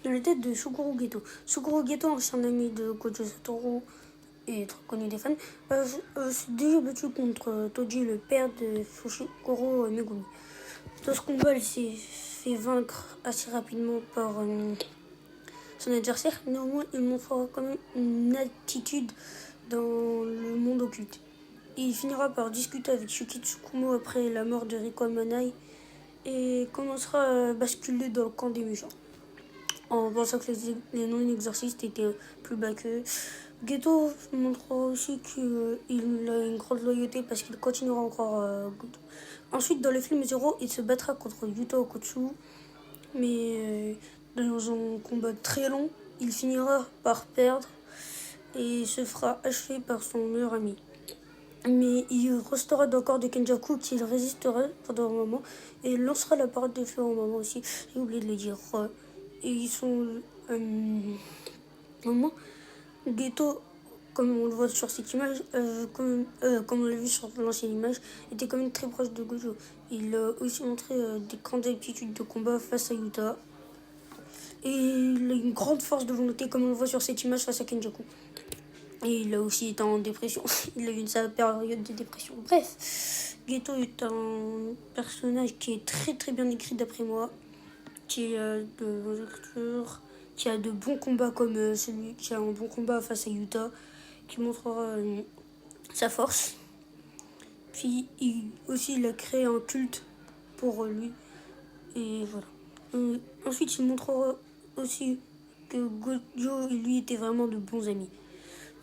dans la tête de Suguru Geto. Suguru Geto, ancien ami de Gojo Satoru et très connu des fans, s'est déjà battu contre Toji, le père de Fushiguro Megumi. Dans ce combat, il s'est fait vaincre assez rapidement par son adversaire. Néanmoins, il montrera quand même une attitude dans le monde occulte. Il finira par discuter avec Shuki Tsukumo après la mort de Riko Amanai et commencera à basculer dans le camp des méchants, en pensant que les non-exorcistes étaient plus bas qu'eux. Geto montrera aussi qu'il a une grande loyauté parce qu'il continuera encore Goto. Ensuite, dans le film Zero, il se battra contre Yuta Okotsu, mais dans un combat très long, il finira par perdre et se fera achever par son meilleur ami. Mais il restera dans le corps de Kenjaku qu'il résistera pendant un moment et lancera la parade de feu un moment aussi. J'ai oublié de le dire. Et ils sont un moment. Geto, comme on le voit sur cette image, comme on l'a vu sur l'ancienne image, était quand même très proche de Gojo. Il a aussi montré des grandes aptitudes de combat face à Yuta. Et il a une grande force de volonté, comme on le voit sur cette image face à Kenjaku. Et il a aussi été en dépression. Il a eu sa période de dépression. Bref, Geto est un personnage qui est très très bien écrit d'après moi, qui a de bonnes écritures, qui a de bons combats comme celui qui a un bon combat face à Yuta, qui montrera sa force. Puis il a créé un culte pour lui. Et voilà. Ensuite, il montrera aussi que Gojo et lui étaient vraiment de bons amis.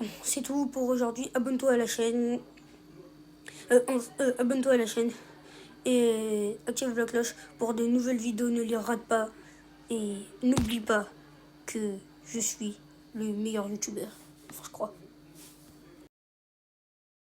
Bon, c'est tout pour aujourd'hui. Abonne-toi à la chaîne. Abonne-toi à la chaîne. Et active la cloche pour de nouvelles vidéos. Ne les rate pas. Et n'oublie pas que je suis le meilleur youtubeur. Enfin, je crois.